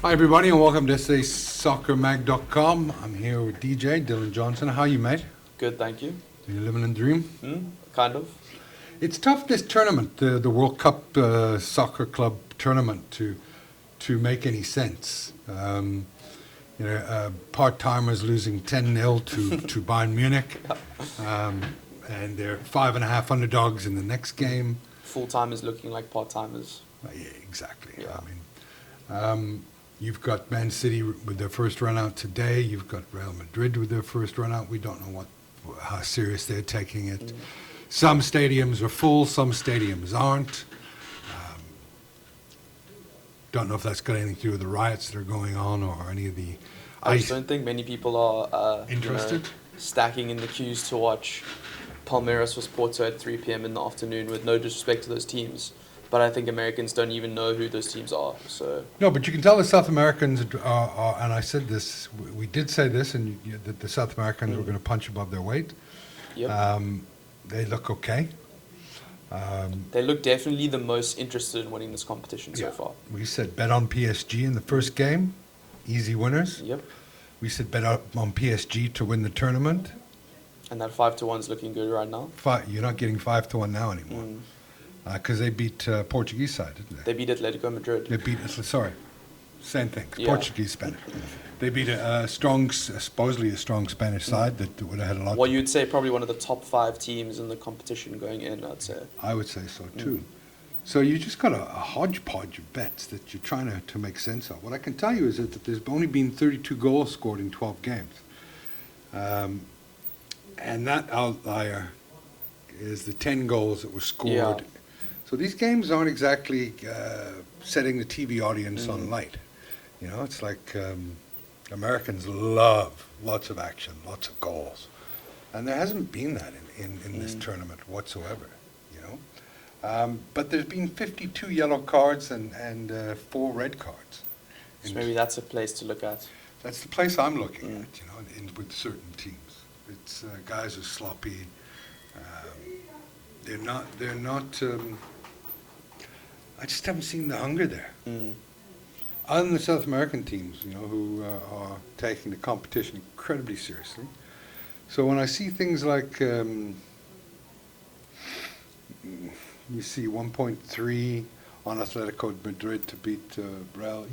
Hi everybody and welcome to SaySoccerMag.com. I'm here with DJ Dylan Johnson. How are you, mate? Good, thank you. Are you living in the dream? Kind of. It's tough, this tournament, the World Cup Soccer Club tournament, to make any sense. Part-timers losing 10-0 to Bayern Munich, and they're 5.5 underdogs in the next game. Full-timers looking like part-timers. Yeah, exactly. Yeah. I mean, you've got Man City with their first run out today. You've got Real Madrid with their first run out. We don't know how serious they're taking it. Some stadiums are full, some stadiums aren't. Don't know if that's got anything to do with the riots that are going on or any of the... I just don't think many people are interested. Stacking in the queues to watch Palmeiras or Porto at 3 p.m. in the afternoon, with no disrespect to those teams. But I think Americans don't even know who those teams are. So no, but you can tell the South Americans are, and I said this, we did say this, and that the South Americans were going to punch above their weight. Yep. They look okay. They look definitely the most interested in winning this competition so far. We said bet on PSG in the first game, easy winners. Yep. We said bet on PSG to win the tournament. And that 5-1 is looking good right now. You're not getting 5-1 now anymore. Because they beat Portuguese side, didn't they? They beat Atletico Madrid. They beat, same thing, Yeah. Portuguese, Spanish. They beat supposedly a strong Spanish side that would have had a lot. Well, you'd say probably one of the top 5 teams in the competition going in, I'd say. I would say so too. So you just got a hodgepodge of bets that you're trying to make sense of. What I can tell you is that there's only been 32 goals scored in 12 games. And that outlier is the 10 goals that were scored. Yeah. So these games aren't exactly setting the TV audience on light. You know, it's like Americans love lots of action, lots of goals. And there hasn't been that in this tournament whatsoever, you know. But there's been 52 yellow cards and 4 red cards. So maybe that's a place to look at. That's the place I'm looking at, you know, with certain teams. It's guys are sloppy. They're not. I just haven't seen the hunger there. Other than the South American teams, you know, who are taking the competition incredibly seriously. So when I see things like, you see 1.3 on Atletico Madrid to beat Real,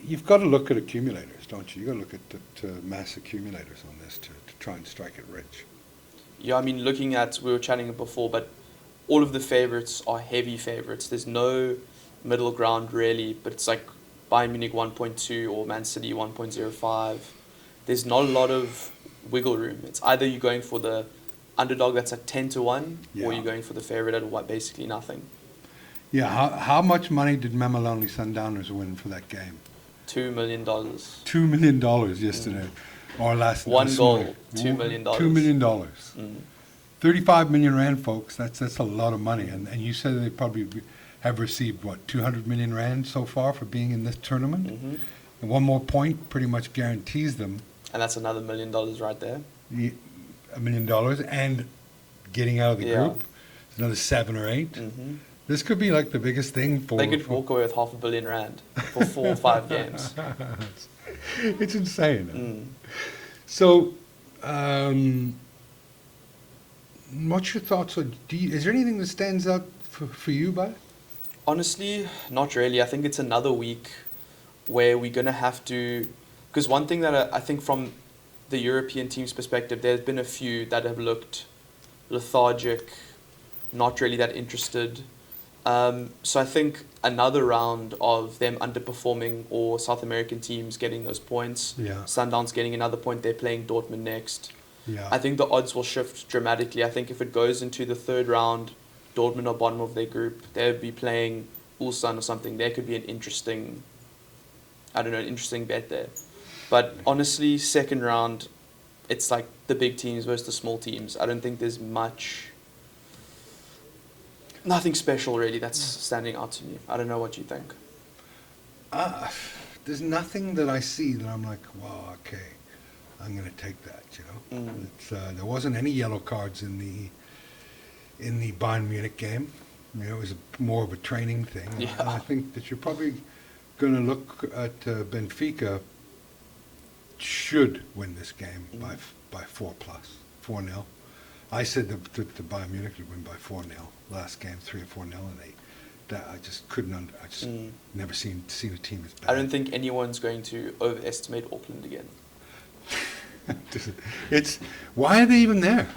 you've got to look at accumulators, don't you? You've got to look at mass accumulators on this to try and strike it rich. Yeah, I mean, looking at, we were chatting before, but all of the favorites are heavy favorites. There's no middle ground really, but it's like Bayern Munich 1.2 or Man City 1.05. There's not a lot of wiggle room. It's either you're going for the underdog that's at 10-1, or you're going for the favorite at basically nothing. Yeah, how much money did Mameloni Sundowners win for that game? $2 million. $2 million yesterday, or last night. One goal, $2 million. $2 million. 35 million rand, folks. That's a lot of money. And you said they probably have received, 200 million rand so far for being in this tournament? And one more point pretty much guarantees them. And that's another $1 million right there. $1 million, and getting out of the group, another 7 or 8. This could be like the biggest thing for... They could walk away with R500 million for 4 or 5 games. It's insane. So, what's your thoughts on... is there anything that stands out for you, bud? Honestly, not really. I think it's another week where we're going to have to... Because one thing that I think from the European team's perspective, there's been a few that have looked lethargic, not really that interested. So I think another round of them underperforming or South American teams getting those points, Sundowns getting another point, they're playing Dortmund next. I think the odds will shift dramatically. I think if it goes into the third round, Dortmund are bottom of their group, they'll be playing Ulsan or something. There could be an interesting bet there. But honestly, second round, it's like the big teams versus the small teams. I don't think there's nothing special really that's standing out to me. I don't know what you think. There's nothing that I see that I'm like, wow, okay, I'm going to take that, you know. There wasn't any yellow cards in the Bayern Munich game. You know, it was more of a training thing. Yeah. And I think that you're probably going to look at Benfica should win this game by 4+, 4-0. I said the Bayern Munich would win by 4-0 last game, 3 or 4-0, and I just couldn't. I just never seen a team as bad. I don't think anyone's going to overestimate Auckland again. Why are they even there?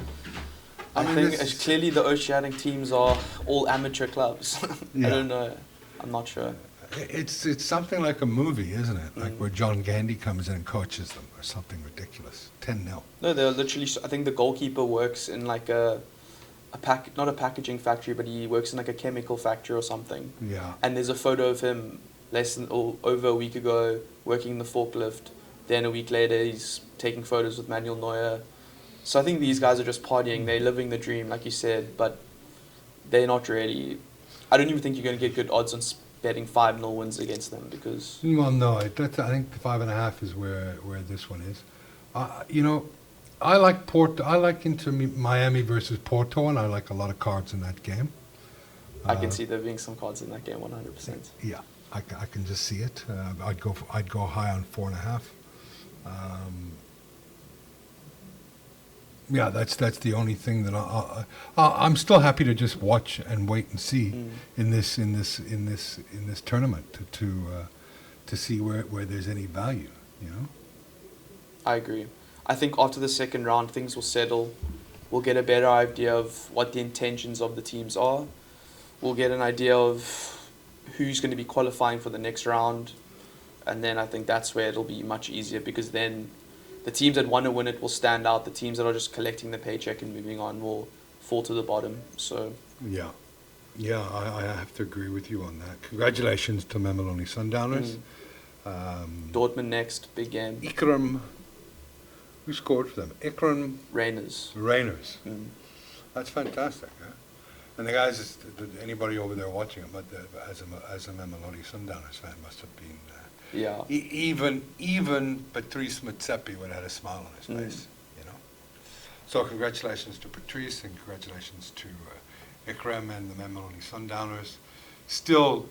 I think clearly the Oceanic teams are all amateur clubs. Yeah. I don't know. I'm not sure. It's something like a movie, isn't it? Like where John Gandy comes in and coaches them, or something ridiculous. 10-0. No, they're literally. I think the goalkeeper works in like not a packaging factory, but he works in like a chemical factory or something. Yeah. And there's a photo of him over a week ago working the forklift. Then a week later, he's taking photos with Manuel Neuer. So I think these guys are just partying. They're living the dream, like you said, but they're not really. I don't even think you're going to get good odds on betting 5-0 wins against them because. Well, no, I think the 5.5 is where this one is. I like Porto. I like Miami versus Porto, and I like a lot of cards in that game. I can see there being some cards in that game, 100%. Yeah, I can just see it. I'd go high on 4.5. Yeah, that's the only thing that I'm still happy to just watch and wait and see in this tournament to see where there's any value. I agree. I think after the second round, things will settle. We'll get a better idea of what the intentions of the teams are. We'll get an idea of who's going to be qualifying for the next round. And then I think that's where it'll be much easier because then the teams that want to win it will stand out. The teams that are just collecting the paycheck and moving on will fall to the bottom. So yeah, I have to agree with you on that. Congratulations to Mamelodi Sundowners. Dortmund next, big game. Ikram. Who scored for them? Ikram Reiners. That's fantastic. Huh? And the guys, anybody over there watching them, as a Mamelodi Sundowners fan, must have been. Yeah. Even Patrice Motsepe would have had a smile on his face. So congratulations to Patrice and congratulations to Ikram and the Mamelodi Sundowners. Still,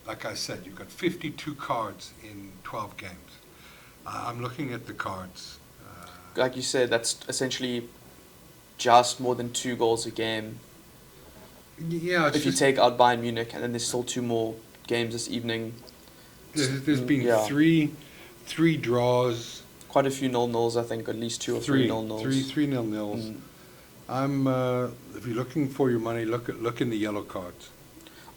like I said, you've got 52 cards in 12 games. I'm looking at the cards. Like you said, that's essentially just more than 2 goals a game. Yeah. If you take out Bayern Munich, and then there's still 2 more games this evening. There's been three draws. Quite a few 0-0s, I think, at least 2 or 3 0-0s. Three 0-0s. If you're looking for your money, look in the yellow cards.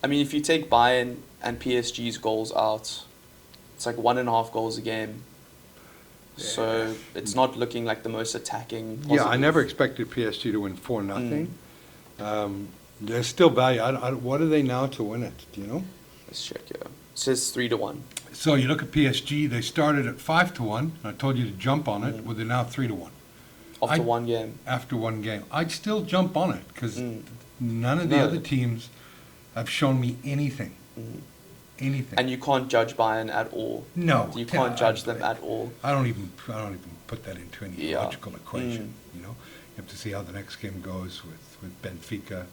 I mean, if you take Bayern and PSG's goals out, it's like 1.5 goals a game. Yeah. So it's not looking like the most attacking. Positive. Yeah, I never expected PSG to win 4-0. There's still value. What are they now to win it? Do you know? Let's check here. It says 3-1. So you look at PSG. They started at 5-1. I told you to jump on it. Well, they're now 3-1. After one game. After one game, I'd still jump on it because none of the other teams have shown me anything. Anything. And you can't judge Bayern at all. No, you can't judge them at all. I don't even put that into any logical equation. You have to see how the next game goes with Benfica.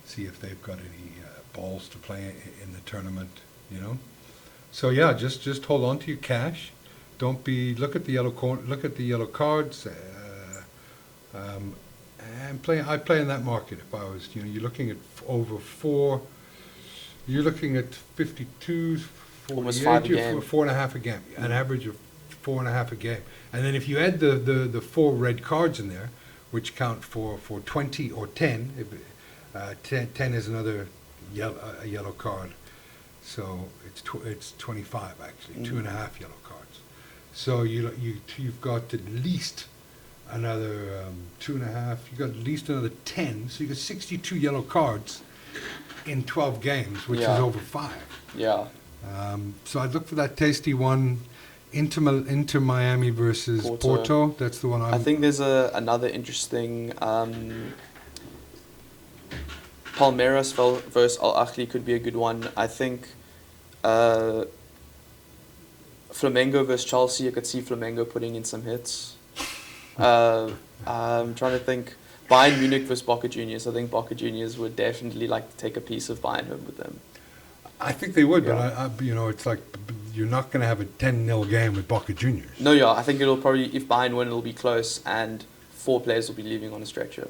See if they've got any balls to play in the tournament. So yeah, just hold on to your cash. Don't look at the yellow cards. And play. I play in that market. If I was, you're looking at over 4. You're looking at 52, almost 5 a game. 4.5 a game, an average of 4.5 a game. And then if you add the 4 red cards in there, which count for 20 or 10, 10 is another yellow card. So it's 25 actually, 2.5 yellow cards. So you've got at least another 2.5. You've got at least another 10. So you've got 62 yellow cards in 12 games, which is over 5. Yeah. So I'd look for that tasty one. Inter Miami versus Porto. That's the one I think there's another interesting Palmeiras versus Al Ahly could be a good one. I think Flamengo versus Chelsea, I could see Flamengo putting in some hits. I'm trying to think. Bayern Munich versus Boca Juniors. I think Boca Juniors would definitely like to take a piece of Bayern home with them. I think they would, but it's like you're not going to have a 10-0 game with Boca Juniors. No, yeah, I think it'll probably, if Bayern win, it'll be close, and 4 players will be leaving on a stretcher.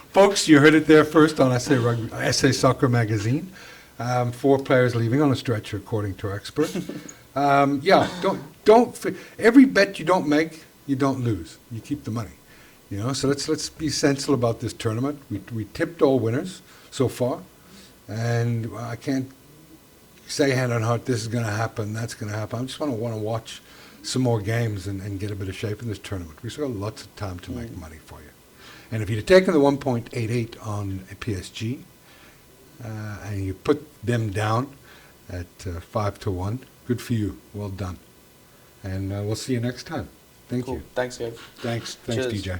Folks, you heard it there first on SA Soccer Magazine. 4 players leaving on a stretcher, according to our expert. Every bet you don't make, you don't lose. You keep the money. You know, so let's be sensible about this tournament. We tipped all winners so far, and I can't say hand on heart this is going to happen, that's going to happen. I just want to watch some more games and get a bit of shape in this tournament. We've still got lots of time to make money for you. And if you'd have taken the 1.88 on PSG and you put them down at 5-1, good for you. Well done. And we'll see you next time. Thank Cool. you. Thanks, Gav. Thanks, Cheers. DJ.